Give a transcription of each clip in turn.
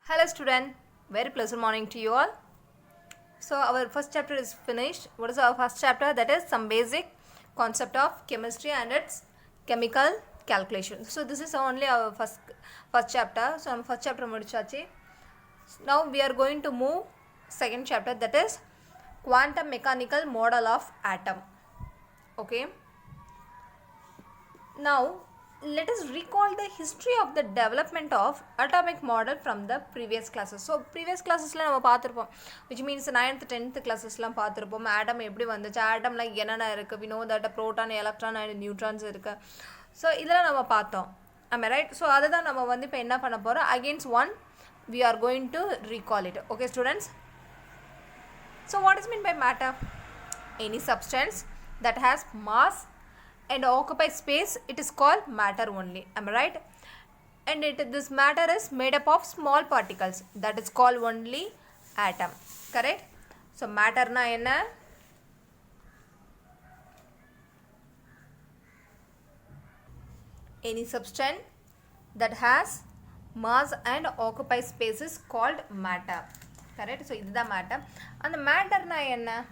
Hello student, very pleasant morning to you all. So our first chapter is finished. What is our first chapter? That is some basic concept of chemistry and its chemical calculation. So this is only our first chapter. So our first chapter mudichachi. Now we are going to move second chapter, that is quantum mechanical model of atom. Okay. Now let us recall the history of the development of atomic model from the previous classes. So previous classes la nama paathirupom, which means 9th 10th classes la paathirupom atom eppadi vanduchu, atom la enna irukku, we know that a proton, electron and neutrons irukku. So idella nama paathom, am I right? So adha dhaan nama vandu ipo enna panna porom, against one we are going to recall it. Okay students, so what is meant by matter? Any substance that has mass and occupy space, it is called matter only, am I right? And this matter is made up of small particles, that is called only atom, correct? So matter na enna? Any substance that has mass and occupy space is called matter, correct? So this is the matter. And the matter na enna?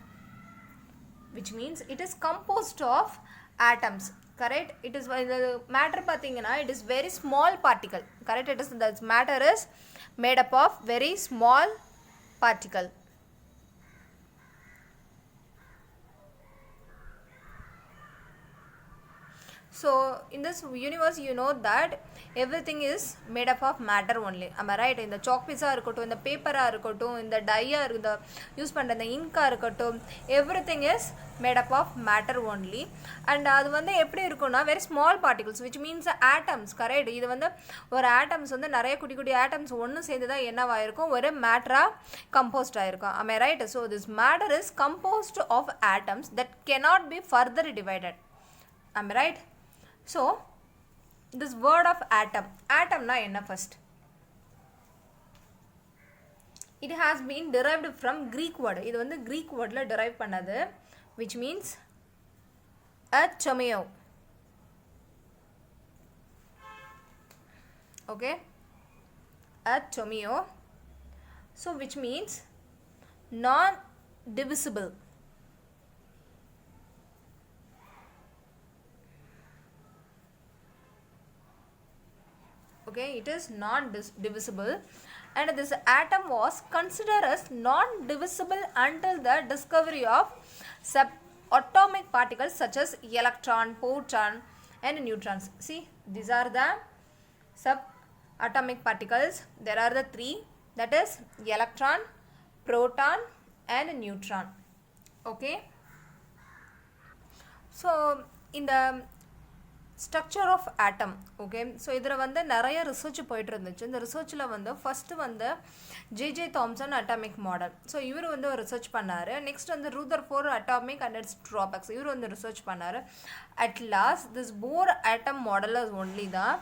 Which means it is composed of atoms, correct? It is the matter pathina, it is very small particle, correct? It is the matter is made up of very small particle. So in this universe, you know that everything is made up of matter only, am I right? In the chalk piece irukottum, in the paper irukottum, in the dye the use pandra the ink irukottum, everything is made up of matter only. And அது வந்து எப்படி இருக்கும்னா very small particles, which means atoms, correct? இது வந்து ஒரு atoms வந்து நிறைய குட்டி குட்டி atoms ஒன்று சேர்ந்து தான் என்னவா இருக்கும், ஒரு matter composed ஆயிருக்கும், am I right? So this matter is composed of atoms that cannot be further divided, am I right? So this word of atom, atom na enna first? It has been derived from Greek word. இது வந்து Greek word la derive பண்ணது, which means atomio. Okay, atomio. So which means non divisible. Okay, it is non-divisible, and this atom was considered as non-divisible until the discovery of subatomic particles such as electron, proton and neutrons. See, these are the subatomic particles. There are the three, that is electron, proton and neutron. Okay, so in the structure of atom, okay, so idhra vande nariya research poitu irundhuchu. இந்த ரிசர்ச்ல வந்து first வந்து J Thomson atomic model, so இவர் வந்து ஒரு research பண்ணாரு. Next வந்து Rutherford atomic and its drawbacks, இவர் வந்து ரிசர்ச் பண்ணாரு. At last this Bohr atom model is only தான்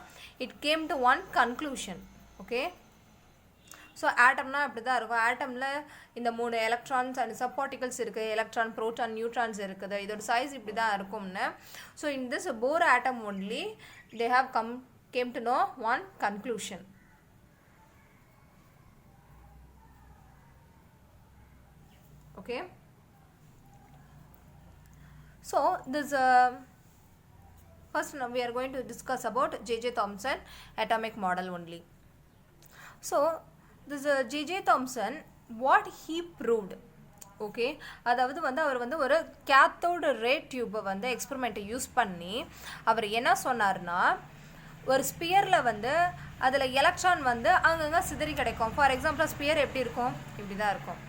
it came to one conclusion. Okay, so ஆட்டம்னா அப்படி தான் இருக்கும். ஆட்டமில் இந்த 3 எலக்ட்ரான்ஸ் அண்ட் சப் பார்ட்டிகல்ஸ் இருக்குது, எலக்ட்ரான், ப்ரோட்டான், நியூட்ரான்ஸ் இருக்குது. இதோட சைஸ் இப்படி தான் இருக்கும்னு. So in this Bohr atom only they have came to no one conclusion. Okay, so this first now we are going to discuss about J.J. Thomson atomic model only. So this J.J. Thomson, what he proved, okay, அதாவது வந்து அவர் வந்து ஒரு cathode ரே டியூப்பை வந்து எக்ஸ்பெரிமெண்ட்டை use பண்ணி அவர் என்ன சொன்னார்னா, ஒரு ஸ்பியரில் வந்து அதில் எலக்ட்ரான் வந்து அங்கங்கே சிதறி கிடைக்கும். ஃபார் எக்ஸாம்பிள் ஸ்பியர் எப்படி இருக்கும், இப்படி தான் இருக்கும்.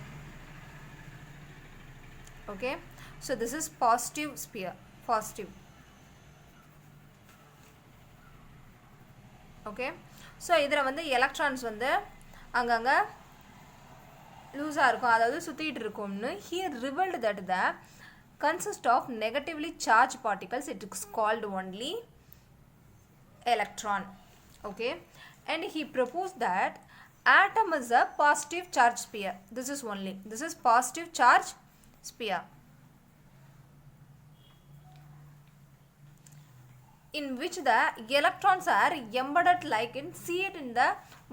Okay, so this is positive sphere, positive. Okay, so இதில் வந்து எலக்ட்ரான்ஸ் வந்து அங்கங்கே லூஸாக இருக்கும், அதாவது சுற்றிட்டு இருக்கும்னு. He revealed that the consist of negatively charged particles, it is called only electron. Okay, and he proposed that atom is a positive charge sphere. This is positive charge sphere in which the electrons are embedded like in, see it in the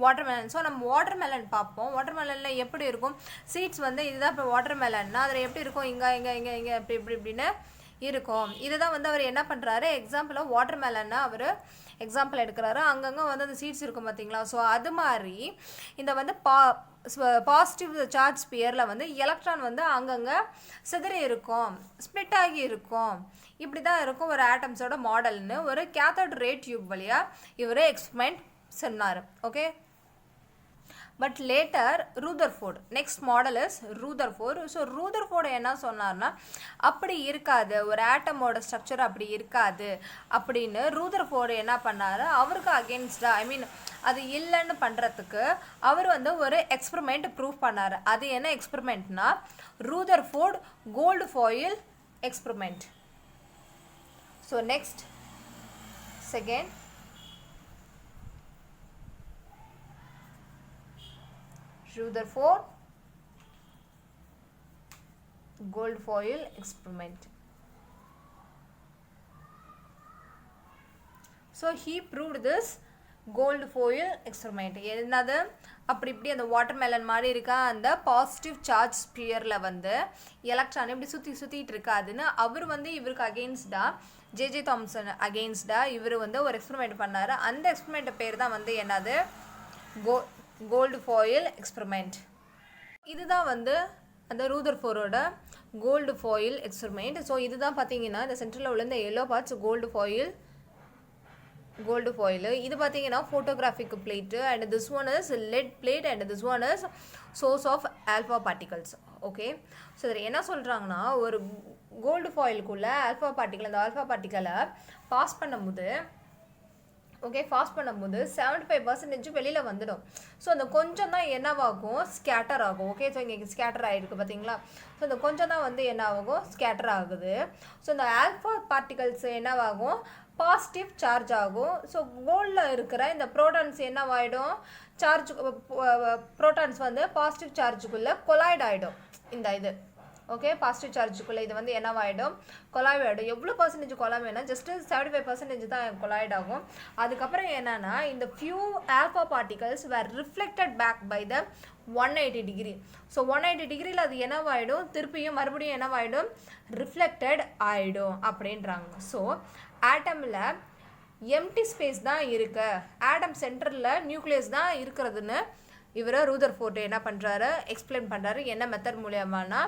watermelon. So நம்ம watermelon பார்ப்போம். வாட்டர்மெலனில் எப்படி இருக்கும், seeds வந்து இதுதான் இப்போ வாட்டர்மெலன்னா அதில் எப்படி இருக்கும், இங்கே இப்படின்னு இருக்கும். இதுதான் வந்து அவர் என்ன பண்ணுறாரு, எக்ஸாம்பிளாக வாட்டர்மெலன்னா அவர் எக்ஸாம்பிள் எடுக்கிறாரு. அங்கங்கே வந்து அந்த சீட்ஸ் இருக்கும் பார்த்தீங்களா. ஸோ அது மாதிரி இந்த வந்து பாசிட்டிவ் சார்ஜ் ஸ்பியரில் வந்து எலக்ட்ரான் வந்து அங்கங்கே சிதறி இருக்கும், ஸ்ப்ளிட் ஆகி இருக்கும். இப்படி தான் இருக்கும் ஒரு ஆட்டம்ஸோட மாடல்னு ஒரு கேத்தோட் ரே டியூப் வழியாக இவர் எக்ஸ்பெரிமெண்ட் சொன்னார். Okay, but later Rutherford, next model is Rutherford. So Rutherford என்ன சொன்னார்னா, அப்படி இருக்காது, ஒரு ஆட்டமோட ஸ்ட்ரக்சர் அப்படி இருக்காது அப்படின்னு ரூதர்ஃபோர்டு என்ன பண்ணார், அவருக்கு அகெயின்ஸ்டாக, ஐ மீன் அது இல்லைன்னு பண்ணுறதுக்கு அவர் வந்து ஒரு எக்ஸ்பெரிமெண்ட் ப்ரூவ் பண்ணார். அது என்ன எக்ஸ்பெரிமெண்ட்னா, Rutherford gold foil experiment. So next second Rutherford gold foil experiment. So he proved this gold foil experiment. என்னது, அப்படி இப்படி அந்த வாட்டர்மெலன் மாதிரி இருக்கா அந்த பாசிட்டிவ் சார்ஜ் ஸ்பியரில் வந்து எலக்ட்ரான் இப்படி சுற்றிட்டு இருக்காதுன்னு அவர் வந்து இவருக்கு அகெயின்ஸ்டாக ஜே தாம்சன் அகெயின்ஸ்டாக இவர் வந்து ஒரு எக்ஸ்பெரிமெண்ட் பண்ணார். அந்த எக்ஸ்பெரிமெண்ட் பேர் தான் வந்து என்னது, கோல்டு ஃபாயில் எக்ஸ்பெரிமெண்ட். இதுதான் வந்து அந்த ரூதர்ஃபோர்டோட கோல்டு ஃபாயில் எக்ஸ்பெரிமெண்ட். ஸோ இதுதான் பார்த்தீங்கன்னா இந்த சென்டரில் உள்ள இந்த எல்லோ பார்ட்ஸ் கோல்டு ஃபாயில். இது பார்த்தீங்கன்னா photographic plate, and this one is lead plate, and this one is source of alpha particles. Okay, so இதில் என்ன சொல்கிறாங்கன்னா, ஒரு கோல்டு ஃபாயிலுக்குள்ளே ஆல்ஃபா பார்ட்டிகல், அந்த ஆல்ஃபா பார்ட்டிக்கலை பாஸ் பண்ணும்போது 75% வெளியில் வந்துடும். ஸோ அந்த கொஞ்சம் தான் என்னவாகும், ஸ்கேட்டர் ஆகும். ஓகே, ஸோ இங்கே ஸ்கேட்டர் ஆகிருக்கு பார்த்தீங்களா. ஸோ இந்த கொஞ்சம் தான் வந்து என்ன ஆகும், ஸ்கேட்டர் ஆகுது. ஸோ இந்த ஆல்ஃபா பார்ட்டிகல்ஸ் என்னவாகும், பாசிட்டிவ் சார்ஜ் ஆகும். ஸோ கோல்டில் இருக்கிற இந்த ப்ரோட்டான்ஸ் என்னவாயிடும், ப்ரோட்டான்ஸ் வந்து பாசிட்டிவ் சார்ஜுக்குள்ளே கொலாய்ட் ஆகிடும். இந்த இது ஓகே, பாசிட்டிவ் சார்ஜுக்குள்ளே இது வந்து என்னவாயிடும், கொலாய்ட் ஆகிடும். எவ்வளோ பர்சன்டேஜ் கொலாய்ட் வேணால் ஜஸ்ட்டு 75% தான் கொலாய்ட் ஆகும். அதுக்கப்புறம் என்னன்னா, இந்த few alpha particles were reflected back by the 180 degree. So 180 டிகிரியில் அது என்னவாயிடும், மறுபடியும் என்னவாயிடும், ரிஃப்ளெக்டட் ஆகிடும் அப்படின்றாங்க. ஸோ ஆட்டமில் எம்டி ஸ்பேஸ் தான் இருக்கு, ஆட்டம் சென்டரில் நியூக்ளியஸ் தான் இருக்கிறதுன்னு இவர் ரூதர்ஃபோர்ட் என்ன பண்ணுறாரு, எக்ஸ்பிளைன் பண்ணுறாரு. என்ன மெத்தட் மூலியமானா,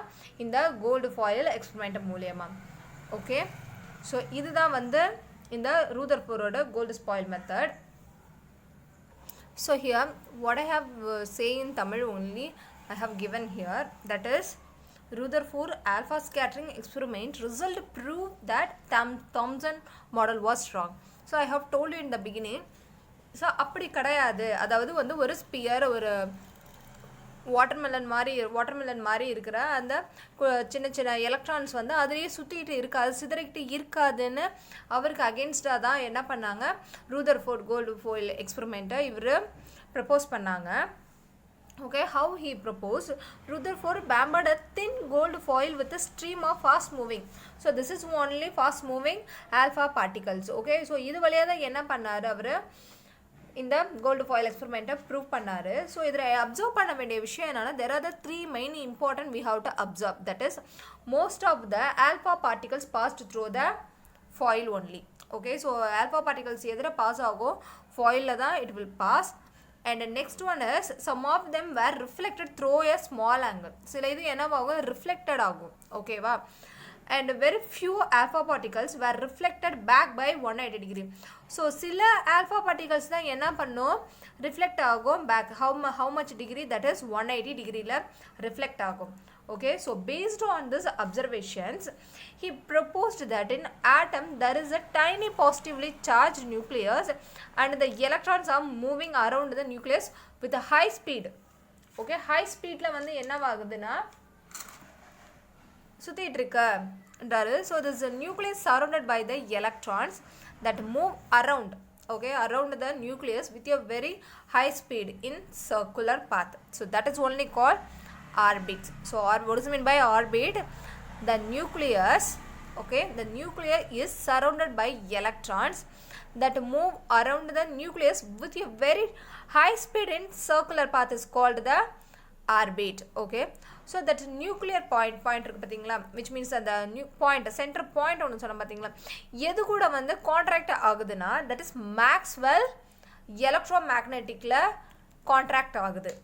இந்த கோல்டு ஃபாயில் எக்ஸ்பெரிமெண்ட் மூலியமா. ஓகே, ஸோ இதுதான் வந்து இந்த ரூதர்ஃபோர்டோட gold foil method. So here what I have say in Tamil only I have given here, that is Rutherford alpha scattering experiment result proved that Thomson model was wrong. So I have told you in the beginning. So அப்படி கிடையாது, அதாவது வந்து ஒரு sphere, ஒரு watermelon மாதிரி இருக்கிற அந்த சின்ன சின்ன எலக்ட்ரான்ஸ் வந்து அதுலேயே சுற்றிக்கிட்டு இருக்காது, சிதறிக்கிட்டு இருக்காதுன்னு அவருக்கு அகெயின்ஸ்டாக தான் என்ன பண்ணாங்க, ரூதர்ஃபோர்ட் கோல்டு ஃபாயில் எக்ஸ்பெரிமெண்ட்டை இவர் ப்ரப்போஸ் பண்ணாங்க. Okay, how he proposed, Rutherford bombarded a thin gold foil with a stream of fast moving. So this is only fast moving alpha particles. Okay, so இது வழியாக தான் என்ன பண்ணார், அவர் இந்த கோல்டு ஃபாயில் எக்ஸ்பெரிமெண்ட்டை ப்ரூவ் பண்ணார். ஸோ இதில் அப்சர்வ் பண்ண வேண்டிய விஷயம் என்னென்னா, there are the 3 main important we have to observe. That is most of the alpha particles passed through the foil only. Okay, so alpha particles எதில் பாஸ் ஆகும், ஃபாயிலில் தான் it will pass. And the next one is some of them were reflected through a small angle. சில இது என்னவாகும், reflected ஆகும். ஓகேவா, and very few alpha particles were reflected back by 180 degree. So சில alpha particles தான் என்ன பண்ணும், reflect ஆகும் back. How much degree, that is 180 degree reflect ஆகும். Okay, so based on this observations, he proposed that in atom there is a tiny positively charged nucleus and the electrons are moving around the nucleus with a high speed. Okay, high speed la வந்து என்னவாகுதுன்னா சுத்திட்டு இருக்குன்றாரு. So this is a nucleus surrounded by the electrons that move around, okay, around the nucleus with a very high speed in circular path. So that is only called orbit. So what is meant by orbit? The nucleus, okay, the nucleus is surrounded by electrons that move around the nucleus with a very high speed in circular path is called the orbit. Okay, so that nuclear point இருக்கு பாத்தீங்களா, which means அந்த point center point ஒன்னு சொன்ன பாத்தீங்களா, எது கூட வந்து contract ஆகுதுன்னா that is Maxwell electromagneticல கான்ட்ராக்ட் ஆகுது.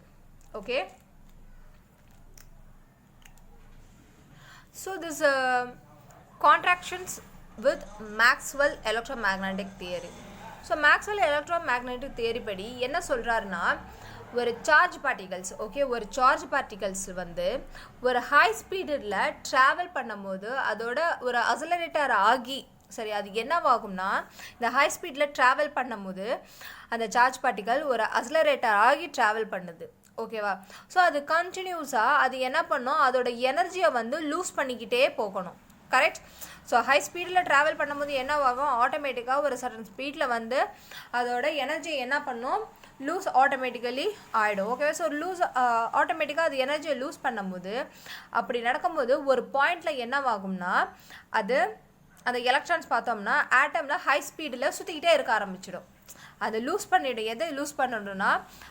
Okay, so this contractions with Maxwell electromagnetic theory. So Maxwell electromagnetic theory படி என்ன சொல்றாருன்னா, ஒரு சார்ஜ் பார்ட்டிகல்ஸ், ஓகே, ஒரு சார்ஜ் பார்ட்டிகல்ஸ் வந்து ஒரு ஹை ஸ்பீடில் ட்ராவல் பண்ணும்போது அதோட ஒரு அசலரேட்டர் ஆகி, சரி, அது என்னவாகும்னா இந்த ஹை ஸ்பீடில் ட்ராவல் பண்ணும்போது அந்த சார்ஜ் பார்ட்டிகல் ஒரு அசலரேட்டர் ஆகி ட்ராவல் பண்ணுது. ஓகேவா? ஸோ அது கண்டினியூஸாக அது என்ன பண்ணும், அதோட எனர்ஜியை வந்து லூஸ் பண்ணிக்கிட்டே போகணும். கரெக்ட்? ஸோ ஹை ஸ்பீடில் ட்ராவல் பண்ணும்போது என்னவாகும், ஆட்டோமேட்டிக்காக ஒரு சடன் ஸ்பீடில் வந்து அதோட எனர்ஜியை என்ன பண்ணும், லூஸ் ஆட்டோமேட்டிக்கலி ஆகிடும். ஓகே, ஸோ லூஸ் ஆட்டோமேட்டிக்காக அது எனர்ஜியை லூஸ் பண்ணும்போது, அப்படி நடக்கும்போது ஒரு பாயிண்டில் என்னவாகும்னா அது அந்த எலக்ட்ரான்ஸ் பார்த்தோம்னா ஆட்டமில் ஹை ஸ்பீடில் சுற்றிக்கிட்டே இருக்க ஆரம்பிச்சிடும். அதை லூஸ் பண்ணிவிடும். எதை லூஸ் பண்ணணும்னா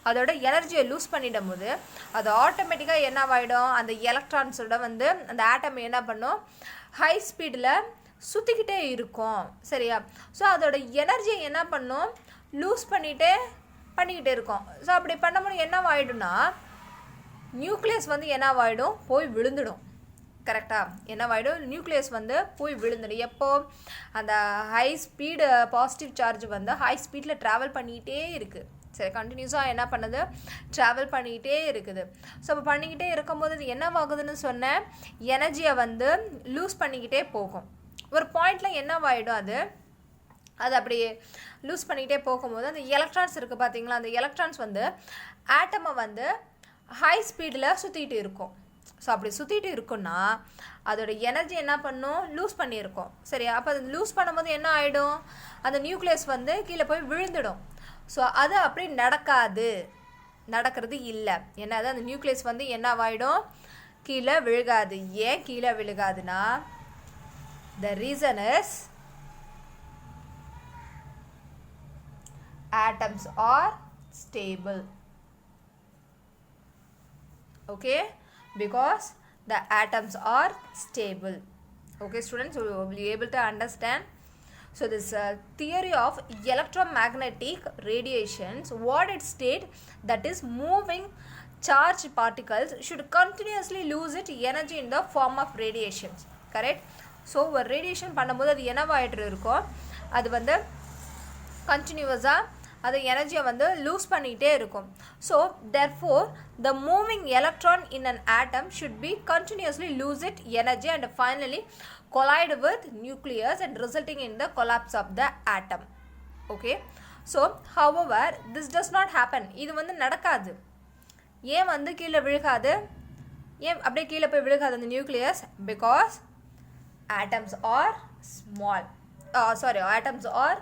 அதோட எனர்ஜியை லூஸ் பண்ணிடும் போது அது ஆட்டோமேட்டிக்காக என்னவாயிடும், அந்த எலக்ட்ரான்ஸோட வந்து அந்த ஆட்டம் என்ன பண்ணும், ஹை ஸ்பீடில் சுற்றிக்கிட்டே இருக்கும். சரியா? ஸோ அதோட எனர்ஜியை என்ன பண்ணும், லூஸ் பண்ணிக்கிட்டே இருக்கும். ஸோ அப்படி பண்ணும்போது என்னவாயிடும்னா நியூக்ளியஸ் வந்து என்னவாயிடும், போய் விழுந்துடும். கரெக்டாக? என்னவாயிடும், நியூக்ளியஸ் வந்து போய் விழுந்துடும். எப்போ, அந்த ஹை ஸ்பீடு பாசிட்டிவ் சார்ஜ் வந்து ஹை ஸ்பீடில் ட்ராவல் பண்ணிக்கிட்டே இருக்குது. சரி, கண்டினியூஸாக என்ன பண்ணுது, ட்ராவல் பண்ணிக்கிட்டே இருக்குது. ஸோ அப்போ பண்ணிக்கிட்டே இருக்கும்போது அது என்னவாகுதுன்னு சொன்னேன், எனர்ஜியை வந்து லூஸ் பண்ணிக்கிட்டே போகும். ஒரு பாயிண்டில் என்னவாயிடும், அது அப்படியே லூஸ் பண்ணிக்கிட்டே போகும்போது அந்த எலக்ட்ரான்ஸ் இருக்குது பார்த்தீங்களா, அந்த எலக்ட்ரான்ஸ் வந்து ஆட்டமை வந்து ஹை ஸ்பீடில் சுற்றிட்டு இருக்கும். ஸோ அப்படி சுற்றிட்டு இருக்குன்னா அதோட எனர்ஜி என்ன பண்ணும், லூஸ் பண்ணியிருக்கோம். சரியா? அப்போ அது லூஸ் பண்ணும்போது என்ன ஆகிடும், அந்த நியூக்ளியஸ் வந்து கீழே போய் விழுந்துடும். ஸோ அது அப்படி நடக்கிறது இல்லை. என்னது, அந்த நியூக்ளியஸ் வந்து என்னவாயிடும், கீழே விழுகாது. ஏன் கீழே விழுகாதுன்னா the reason is atoms are stable. Okay, because the atoms are stable. Okay students, you will be able to understand. So this theory of electromagnetic radiations, what it state, that is moving charged particles should continuously lose its energy in the form of radiations. Correct? So ஒரு radiation பண்ணும்போது அது என்னவாயிட்டு இருக்கும், அது வந்து கண்டினியூஸாக அது எனர்ஜியை வந்து லூஸ் பண்ணிகிட்டே இருக்கும். So therefore the moving electron in an atom should be continuously lose its energy and finally collide with nucleus and resulting in the collapse of the atom. Okay, so however this does not happen. இது வந்து நடக்காது. ஏன் வந்து கீழே விழுகாது, ஏன் அப்படியே கீழே போய் விழுகாது அந்த nucleus, because atoms are small, atoms are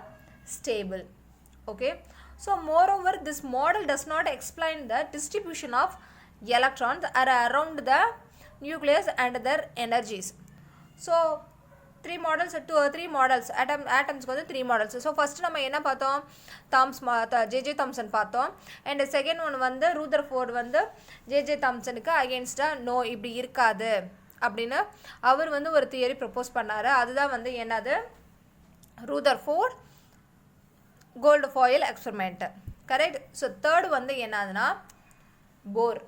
stable. Okay, so moreover this model does not explain the distribution of electrons around the nucleus and their energies. So three models atoms வந்து three models. So first நம்ம என்ன பார்த்தோம், JJ Thomson பார்த்தோம். And second one வந்து Rutherford வந்து JJ தாம்சனுக்கு அகெயின்ஸ்டாக no, இப்படி இருக்காது அப்படின்னு அவர் வந்து ஒரு தியரி ப்ரப்போஸ் பண்ணார். அதுதான் வந்து என்னது, Rutherford gold foil experiment. Correct? So third வந்து என்னதுன்னா Bohr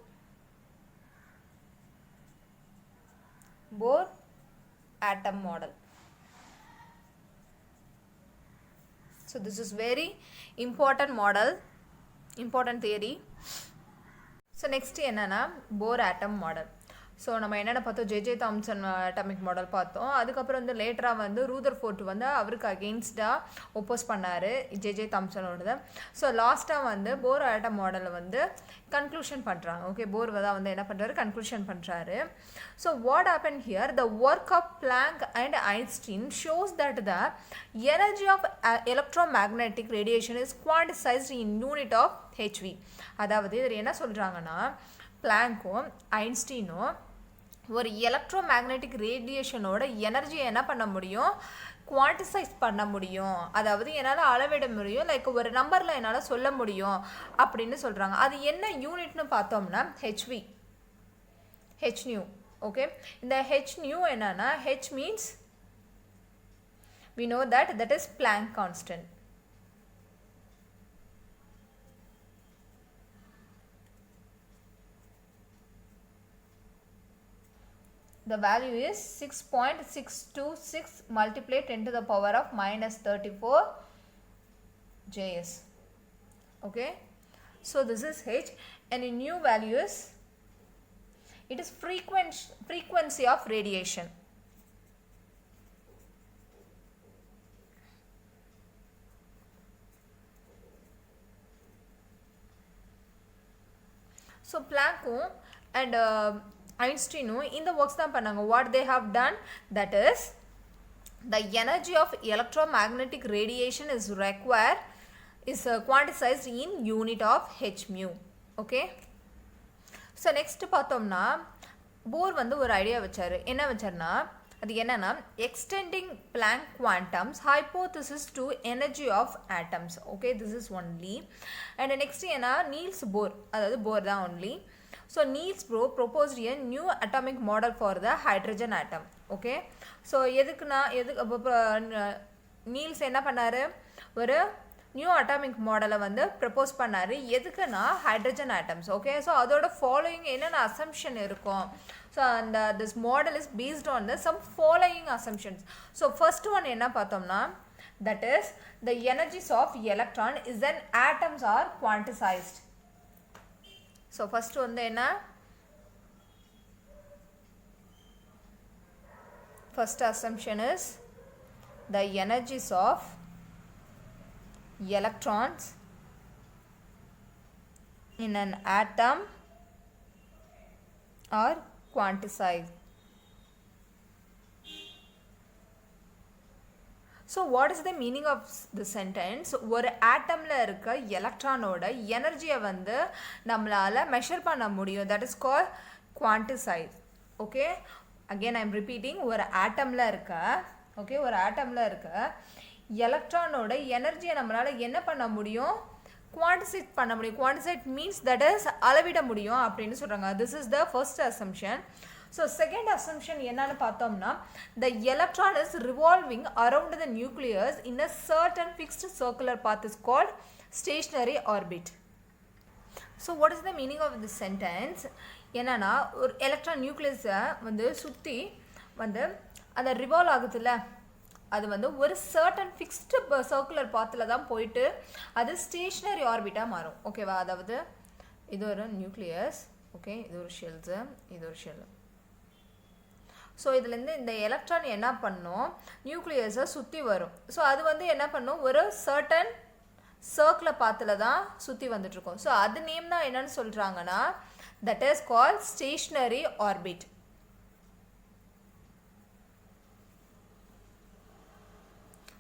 atom model. So this is very important model, important theory. So next என்னன்னா போர் ஆட்டம் மாடல். ஸோ நம்ம என்னென்ன பார்த்தோம், ஜேஜே தாம்சன் அட்டாமிக் மாடல் பார்த்தோம். அதுக்கப்புறம் வந்து லேட்டராக வந்து ரூதர்ஃபோர்ட் வந்து அவருக்கு அகெயின்ஸ்டாக ஒப்போஸ் பண்ணார் ஜேஜே தாம்சனோடது. ஸோ லாஸ்ட்டாக வந்து போர் ஆட்டம் மாடலை வந்து கன்க்ளூஷன் பண்ணுறாங்க. ஓகே, போர் தான் வந்து என்ன பண்ணுறாரு, கன்க்ளூஷன் பண்ணுறாரு. So what happen here, the work of Planck and Einstein shows that the energy of electromagnetic radiation is quantized in unit of h v. அதாவது இதில் என்ன சொல்கிறாங்கன்னா, பிளாங்க்கும் ஐன்ஸ்டீனும் ஒரு எலக்ட்ரோமேக்னெட்டிக் ரேடியேஷனோட எனர்ஜியை என்ன பண்ண முடியும், குவான்டிசைஸ் பண்ண முடியும், அதாவது என்னால் அளவிட முடியும், லைக் ஒரு நம்பரில் என்னால் சொல்ல முடியும் அப்படின்னு சொல்கிறாங்க. அது என்ன யூனிட்னு பார்த்தோம்னா ஹெச்வி, ஹெச் நியூ. ஓகே, இந்த ஹெச் நியூ என்னன்னா, H means we know that is Planck constant. The value is 6.626 multiplied 10 to the power of minus 34 Js. Okay, so this is H, and a new value is, it is frequency of radiation. So Planck and Einstein in the works தான் பண்ணாங்க. What they have done, that is the energy of electromagnetic radiation is required is quantized in unit of h mu. Okay, so next பார்த்தோம்னா போர் வந்து ஒரு idea வச்சாரு. என்ன வச்சாருன்னா, அது என்னன்னா, extending Planck quantums hypothesis to energy of atoms. Okay, this is only. And next என்ன, Niels Bohr, அதாவது Bohr தான் only. So Niels Bohr proposed a new atomic model for the hydrogen atom. Okay, so எதுக்குன்னா Niels என்ன பண்ணாரு, ஒரு new atomic மாடலை வந்து propose பண்ணார். எதுக்குன்னா ஹைட்ரஜன் ஆட்டம்ஸ். ஓகே, ஸோ அதோட ஃபாலோயிங் என்னென்ன அசம்ஷன் இருக்கும். ஸோ அந்த this model is based on the some following assumptions. So first one என்ன பார்த்தோம்னா, that is the energies of electron is then atoms are quantized. So first வந்து என்ன, first assumption is the energies of electrons in an atom are quantized. So what is the meaning of the sentence? ஒரு ஆட்டம்ல இருக்க எலக்ட்ரானோட எனர்ஜியை வந்து நம்மளால measure பண்ண முடியும். that is called quantize. okay, again I am repeating, ஒரு ஆட்டம்ல இருக்க, ஓகே, ஒரு ஆட்டம்ல இருக்க எலக்ட்ரானோட எனர்ஜியை நம்மளால என்ன பண்ண முடியும், குவான்டிசைட் பண்ண முடியும். குவான்டிசைட் மீன்ஸ் தட் இஸ் அளவிட முடியும் அப்படின்னு சொல்றாங்க. This is the first assumption. So second assumption என்னன்னு பார்த்தோம்னா, the electron is revolving around the nucleus in a certain fixed circular path is called stationary orbit. So what is the meaning of this sentence? என்னன்னா, ஒரு electron நியூக்ளியஸை வந்து சுற்றி வந்து அந்த revolve ஆகுதுல்ல, அது வந்து ஒரு சர்டன் ஃபிக்ஸ்டு சர்க்குலர் பாத்தில் தான் போயிட்டு அது ஸ்டேஷ்னரி ஆர்பிட்டாக மாறும். ஓகேவா, அதாவது இது ஒரு நியூக்ளியஸ், ஓகே, இது ஒரு ஷெல்ஸு, இது ஒரு ஷெல். ஸோ இதுலேருந்து இந்த எலக்ட்ரான் என்ன பண்ணும், நியூக்ளியஸை சுற்றி வரும். ஸோ அது வந்து என்ன பண்ணும், ஒரு சர்டன் சர்க்குலர் பாத்தில் தான் சுற்றி வந்துட்டுருக்கோம். ஸோ அது நேம் தான் என்னன்னு சொல்கிறாங்கன்னா, that is called stationery orbit.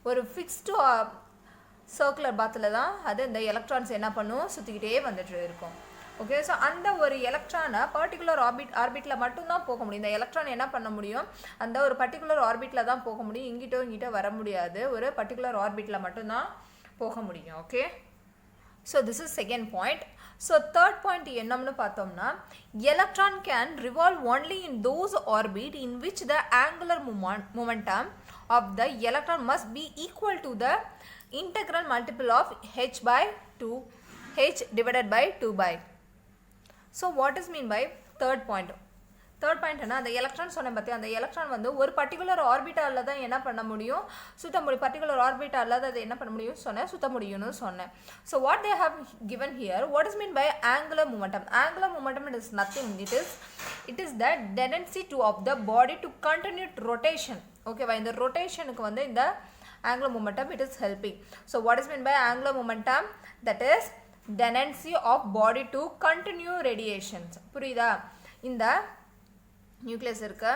ஒரு ஃபிக்ஸ்டு சர்க்குலர் பாத்தில் தான் அது இந்த எலக்ட்ரான்ஸ் என்ன பண்ணும், சுற்றிக்கிட்டே வந்துட்டு இருக்கும். ஓகே, ஸோ அந்த ஒரு எலக்ட்ரானை பர்டிகுலர் ஆர்பிட்டில் மட்டும்தான் போக முடியும். இந்த எலக்ட்ரான் என்ன பண்ண முடியும், அந்த ஒரு பர்டிகுலர் ஆர்பிட்டில் தான் போக முடியும். இங்கிட்ட வர முடியாது, ஒரு பர்டிகுலர் ஆர்பிட்டில் மட்டும்தான் போக முடியும். Okay, so this is second point. So third point என்னம்னு பார்த்தோம்னா, electron can revolve only in those orbit in which the angular momentum of the electron must be equal to the integral multiple of h by 2, h divided by 2 by. So what is mean by third point? Third point என்ன, அந்த electron சொன்ன பற்றி, அந்த electron வந்து ஒரு particular ஆர்பிட்டாலில் தான் என்ன பண்ண முடியும், சுத்த முடியும். பர்டிகுலர் ஆர்பிட்டாலில் அதை என்ன பண்ண முடியும் சொன்னேன், சுத்த முடியும்னு சொன்னேன். So what they have given here, what is mean by angular momentum? Angular momentum it is nothing, it is the tendency to of the body to continue rotation. ஓகேவா, இந்த ரொட்டேஷனுக்கு வந்து இந்த angular momentum it is helping. So what is meant by angular momentum? That is tendency of body to continue radiations. புரியுதா, இந்த nucleus இருக்கு.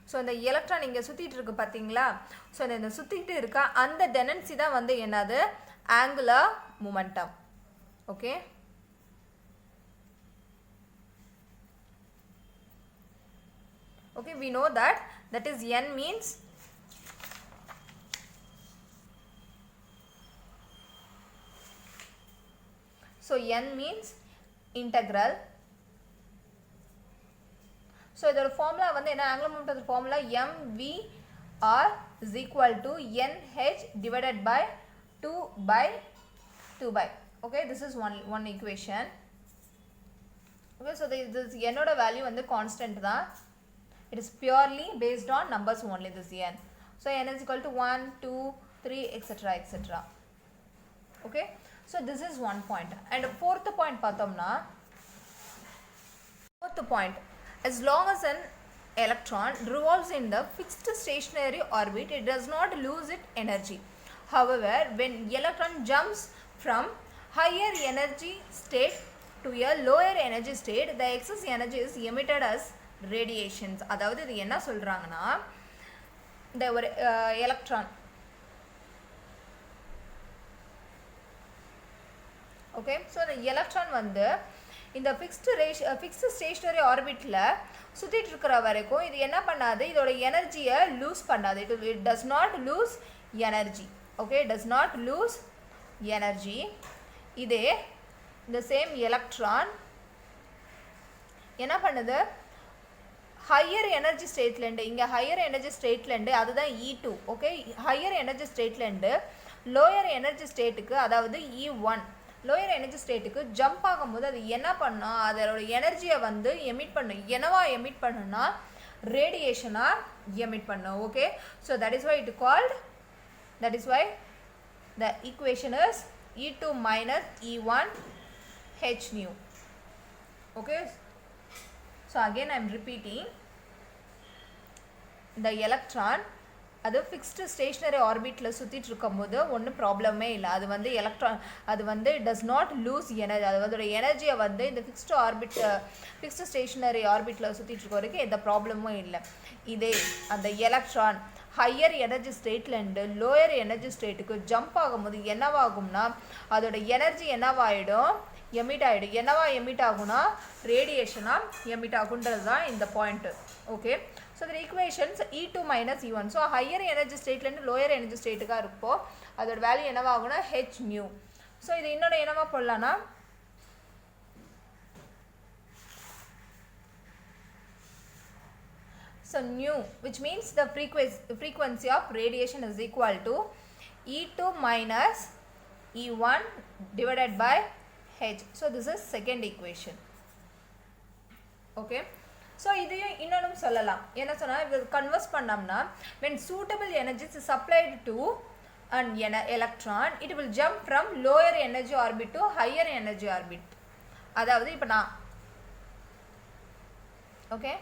So இந்த electron இங்கே சுற்றிட்டு இருக்கு பார்த்தீங்களா, ஸோ இந்த சுற்றிட்டு இருக்க அந்த டெண்டன்சி தான் வந்து என்னது, angular momentum. Okay, okay, we know that that is n means so n means integral. so இதோட formula வந்து என்ன angular momentum formula mvr is equal to nh divided by 2 by okay, this is one equation. okay, so this n oda value வந்து constant தான். it is purely based on numbers only, this n. so n is equal to 1 2 3 etc. okay, so this is one point. and fourth point பார்த்தோம்னா, fourth point, as long as an electron revolves in the fixed stationary orbit, it does not lose its energy. however, when electron jumps from higher energy state to a lower energy state, the excess energy is emitted as radiations. அதாவது இது என்ன சொல்றாங்கன்னா, இந்த ஒரு electron, okay, so இந்த electron வந்து இந்த fixed stationary ஆர்பிட்டில் சுற்றிட்டு இருக்கிற வரைக்கும் இது என்ன பண்ணாது, இதோட எனர்ஜியை லூஸ் பண்ணாது. It does not loose energy. Okay, does not loose energy. இதே இந்த சேம் எலக்ட்ரான் என்ன பண்ணுது, ஹையர் எனர்ஜி ஸ்டேட்லேருந்து, இங்கே ஹையர் எனர்ஜி ஸ்டேட்லேருந்து, அதுதான் E2. ஓகே, ஹையர் எனர்ஜி ஸ்டேட்லேருந்து லோயர் எனர்ஜி ஸ்டேட்டுக்கு, அதாவது E1 லோயர் எனர்ஜி ஸ்டேட்டுக்கு ஜம்ப் ஆகும்போது அது என்ன பண்ணோம், அதோட எனர்ஜியை வந்து எமிட் பண்ணும். என்னவா எமிட் பண்ணுன்னா, ரேடியேஷனாக எமிட் பண்ணும். Okay, so that is why it called, that is why the equation is E2 minus E1 h nu. okay, so again I am repeating, the electron அது ஃபிக்ஸ்டு ஸ்டேஷனரி ஆர்பிட்டில் சுற்றிட்டு இருக்கும்போது ஒன்றும் ப்ராப்ளமே இல்லை. அது வந்து எலக்ட்ரான், அது வந்து டஸ் நாட் லூஸ் எனர்ஜி. அது அதோட எனர்ஜியை வந்து இந்த ஃபிக்ஸ்டு ஸ்டேஷனரி ஆர்பிட்டில் சுற்றிட்டு இருக்க வரைக்கும் எந்த ப்ராப்ளமும் இல்லை. இதே அந்த எலக்ட்ரான் ஹையர் எனர்ஜி ஸ்டேட்லேருந்து லோயர் எனர்ஜி ஸ்டேட்டுக்கு ஜம்ப் ஆகும்போது என்னவாகும்னா, அதோட எனர்ஜி என்னவாயிடும், எமிட் ஆகிடும். என்னவா எமிட் ஆகும்னா, ரேடியேஷனாக எமிட் ஆகுன்றது தான் இந்த point. Okay, so the equations E2 minus E1. So higher energy ஸ்டேட்லேருந்து லோயர் எனர்ஜி ஸ்டேட்டுக்காக இருப்போ அதோட வேல்யூ என்னவாகும்னா h mu. ஸோ இது இன்னொன்று என்னவா போடலான்னா, so nu, which means the frequency of radiation is equal to E2 minus E1 divided by h. so this is second equation. okay, so இதையும் இன்னொன்றும் சொல்லலாம். என்ன சொன்னால், இது கன்வர்ஸ் பண்ணோம்னா, when suitable energy is supplied to an electron, it will jump from lower energy orbit to higher energy orbit. அதாவது இப்போ நான் okay,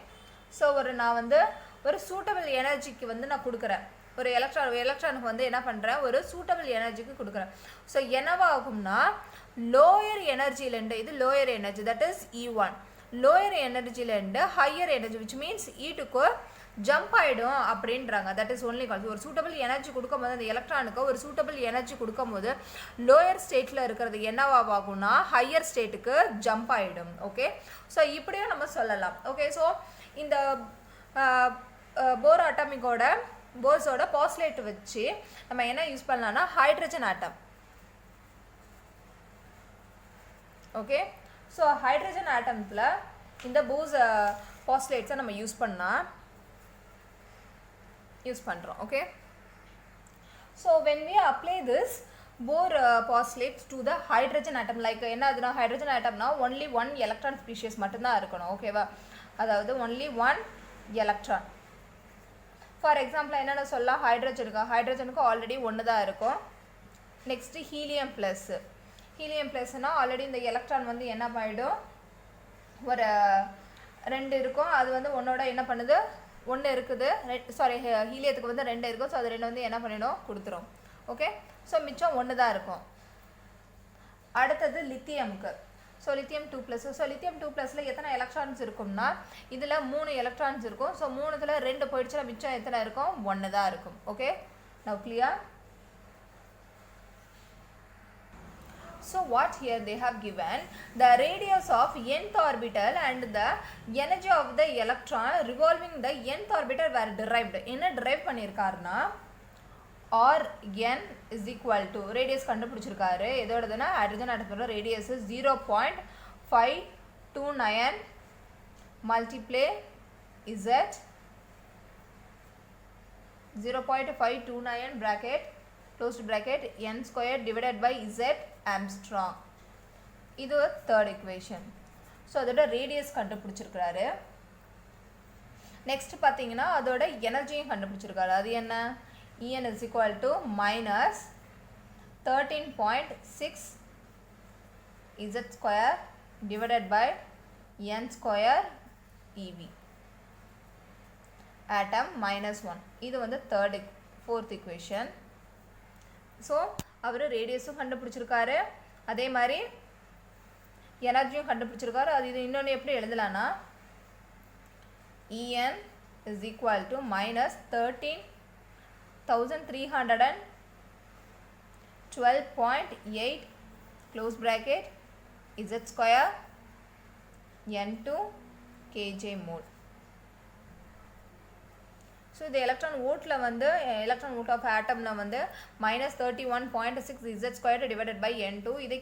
so நான் வந்து ஒரு சூட்டபிள் எனர்ஜிக்கு வந்து நான் கொடுக்குறேன். ஒரு எலக்ட்ரானுக்கு வந்து என்ன பண்ணுறேன், ஒரு சூட்டபிள் எனர்ஜிக்கு கொடுக்குறேன். ஸோ என்னவாகும்னா, லோயர் எனர்ஜிலேருந்து, இது lower energy, that is E1, lower எனர்ஜிலேருந்து ஹையர் எனர்ஜி விச் மீன்ஸ் E2க்கு ஜம்ப் ஆகிடும் அப்படின்றாங்க. That is only call. ஒரு சூட்டபிள் எனர்ஜி கொடுக்கும்போது, அந்த எலக்ட்ரானுக்கு ஒரு சூட்டபிள் எனர்ஜி கொடுக்கும்போது லோயர் ஸ்டேட்டில் இருக்கிறது என்னவாகும்னா ஹையர் ஸ்டேட்டுக்கு ஜம்ப் ஆகிடும். ஓகே, ஸோ இப்படியும் நம்ம சொல்லலாம். ஓகே, ஸோ இந்த போர்ஸோட பாஸ்லேட் வச்சு நம்ம என்ன யூஸ் பண்ணலாம்னா, hydrogen atom. Okay, so hydrogen ஆட்டம்ஸில் இந்த பாஸ்லேட்ஸை நம்ம யூஸ் பண்ணுறோம். Okay, so when we apply this Bohr postulates to the hydrogen atom, like என்ன அதுனா, ஹைட்ரஜன் ஆட்டம்னா ஒன்லி ஒன் எலக்ட்ரான் ஸ்பீஷியஸ் மட்டும்தான் இருக்கணும். ஓகேவா, அதாவது only one electron. For example என்னென்ன சொல்லலாம், ஹைட்ரஜனுக்கு ஆல்ரெடி ஒன்று தான் இருக்கும். நெக்ஸ்ட்டு ஹீலியம் ப்ளஸ்னால் ஆல்ரெடி இந்த எலக்ட்ரான் வந்து என்ன பண்ணிடும், ஒரு 2 இருக்கும். அது வந்து ஒன்னோட என்ன பண்ணுது, 1 இருக்குது, சாரி ஹீலியத்துக்கு வந்து 2 இருக்கும். ஸோ அது 2 வந்து என்ன பண்ணிடும், கொடுத்துரும். ஓகே, ஸோ மிச்சம் 1 தான் இருக்கும். அடுத்தது லித்தியமுக்கு. So lithium 2+. ஸோ லித்தியம் 2+ல எத்தனை எலக்ட்ரான்ஸ் இருக்கும்னா, இதில் 3 எலக்ட்ரான்ஸ் இருக்கும். ஸோ 3ல் 2 போயிடுச்சுன்னா மிச்சம் எத்தனை இருக்கும், 1 தான் இருக்கும். Okay, now clear. So what here they have given the radius of nth orbital and the energy of the electron revolving the nth orbital were derived. என்ன derive பண்ணிருக்காருனா Rn is equal to radius கண்டுபிடிச்சிருக்காரு. எதோடதுனா ஹைட்ரஜன் ஆட்டத்தோட radius 0.529 multiply z 0.529 bracket close bracket n square divided by z Armstrong. இது third equation. So அதோட radius கண்டுபிடிச்சிருக்காரு. Next பாத்தீங்கன்னா அதோட எனர்ஜியும் கண்டுபிடிச்சிருக்காரு. அது என்ன? En is equal to minus 13.6 z square divided by n square ev. Atom minus 1. இது வந்து fourth equation. So அவர் ரேடியஸும் கண்டுபிடிச்சிருக்காரு, அதே மாதிரி எனர்ஜியும் கண்டுபிடிச்சிருக்காரு. அது இது இன்னொன்று எப்படி எழுதலாம்னா En is equal to minus 13,312.8 close bracket z square n2 kj mole. So the electron volt la vandu electron volt of atom la vandu minus 31.6 z squared divided by n2. இது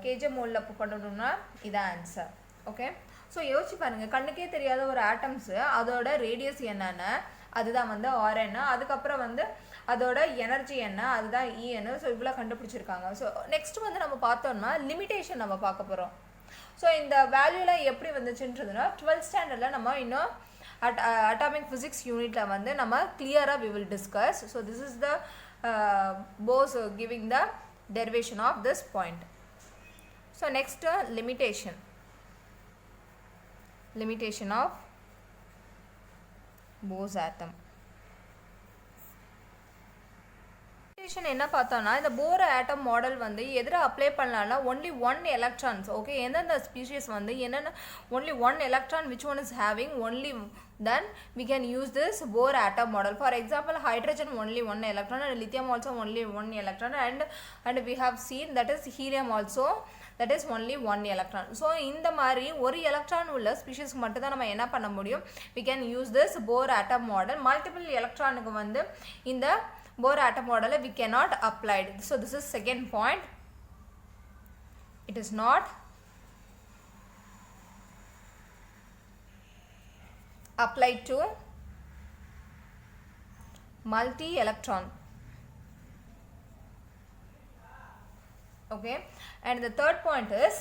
kj mole la போடணும்னா இது answer. Okay, so யோசிச்சு பாருங்க, கண்ணுக்கே தெரியாத ஒரு atoms அதோட radius என்னன்னு அதுதான் வந்து Rn, அதுக்கப்புறம் வந்து அதோட எனர்ஜி என்ன அதுதான் En. ஸோ இவ்வளோ கண்டுபிடிச்சிருக்காங்க. ஸோ நெக்ஸ்ட் வந்து நம்ம பார்த்தோம்னா லிமிட்டேஷன் நம்ம பார்க்க போகிறோம். ஸோ இந்த வேல்யூலாம் எப்படி வந்துச்சுன்றதுன்னா 12th ஸ்டாண்டர்டில் நம்ம இன்னும் atomic physics unit la vandu nama clear we will discuss. So this is the Bose giving the derivation of this point. So next limitation of Bose atom. என்ன பார்த்தோம்னா இந்த போர் ஆட்டம் மாடல் வந்து எதிர அப்ளை பண்ணலாம்னா only one electrons. Okay, எந்தெந்த species வந்து என்னென்ன only one electron which one is having only, then we can use this Bohr atom model. For example, hydrogen only one electron and lithium also only one electron, and we have seen that is helium also, that is only one electron. So இந்த மாதிரி ஒரு electron உள்ள ஸ்பீஷீஸ்க்கு மட்டும் தான் நம்ம என்ன பண்ண முடியும், we can use this Bohr atom model. Multiple எலக்ட்ரானுக்கு வந்து இந்த Bohr atom model we cannot apply it. So this is second point. It is not applied to multi-electron. Okay, and the third point is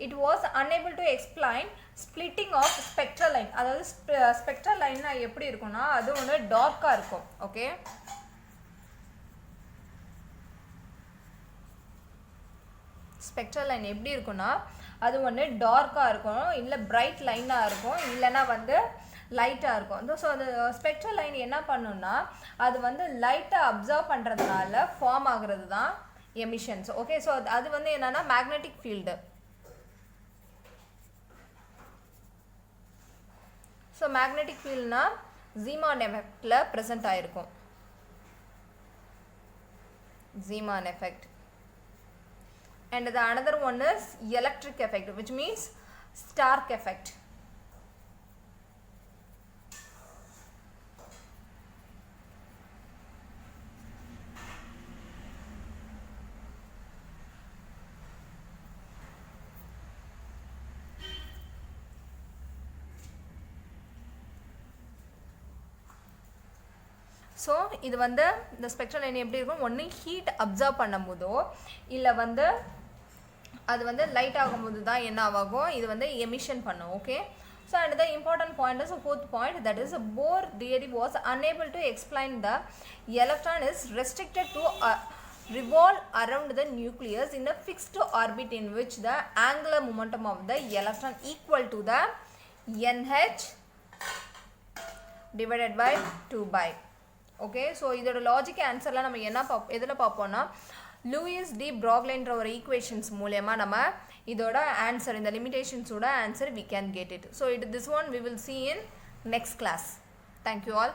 it was unable to explain splitting of spectral line. அதாவது spectral line எப்படி இருக்கும்னா அது ஒன்று டார்க்கா இருக்கும். Okay, spectral line எப்படி இருக்கும்னா அது ஒன்று டார்க்காக இருக்கும், இல்லை பிரைட் லைனாக இருக்கும், இல்லைன்னா வந்து லைட்டாக இருக்கும். ஸோ அது ஸ்பெக்ட்ரல் லைன் என்ன பண்ணுன்னா அது வந்து லைட்டை அப்சர்வ் பண்ணுறதுனால ஃபார்ம் ஆகுறது தான் எமிஷன்ஸ். ஓகே, ஸோ அது வந்து என்னென்னா மேக்னெட்டிக் ஃபீல்டு. ஸோ மேக்னெட்டிக் ஃபீல்ட்னா ஜீமான் எஃபெக்டில் ப்ரெசென்ட் ஆகிருக்கும். Zeeman effect. And the another one is electric effect, which means Stark effect. So இது வந்து இந்த ஸ்பெக்ட்ரல் லைன் எப்படி இருக்கும், ஒன்று ஹீட் அப்சர்வ் பண்ணும்போதோ இல்லை வந்து அது வந்து லைட் ஆகும்போது தான் என்ன ஆகும், இது வந்து எமிஷன் பண்ணும். Okay, so and the important point is fourth point, that is Bohr theory was unable to explain the electron is restricted to revolve around the nucleus in a fixed orbit in which the angular momentum of the electron equal to the nh divided by 2 okay. So இதோட logic ஆன்சர்லாம் நம்ம என்ன எதில் பார்ப்போம்னா Lewis D ப்ராக்லைன்ற ஒரு equations மூலயமா நம்ம இதோட answer, இந்த லிமிடேஷன்ஸோட answer we can get it. So this one we will see in next class. Thank you all.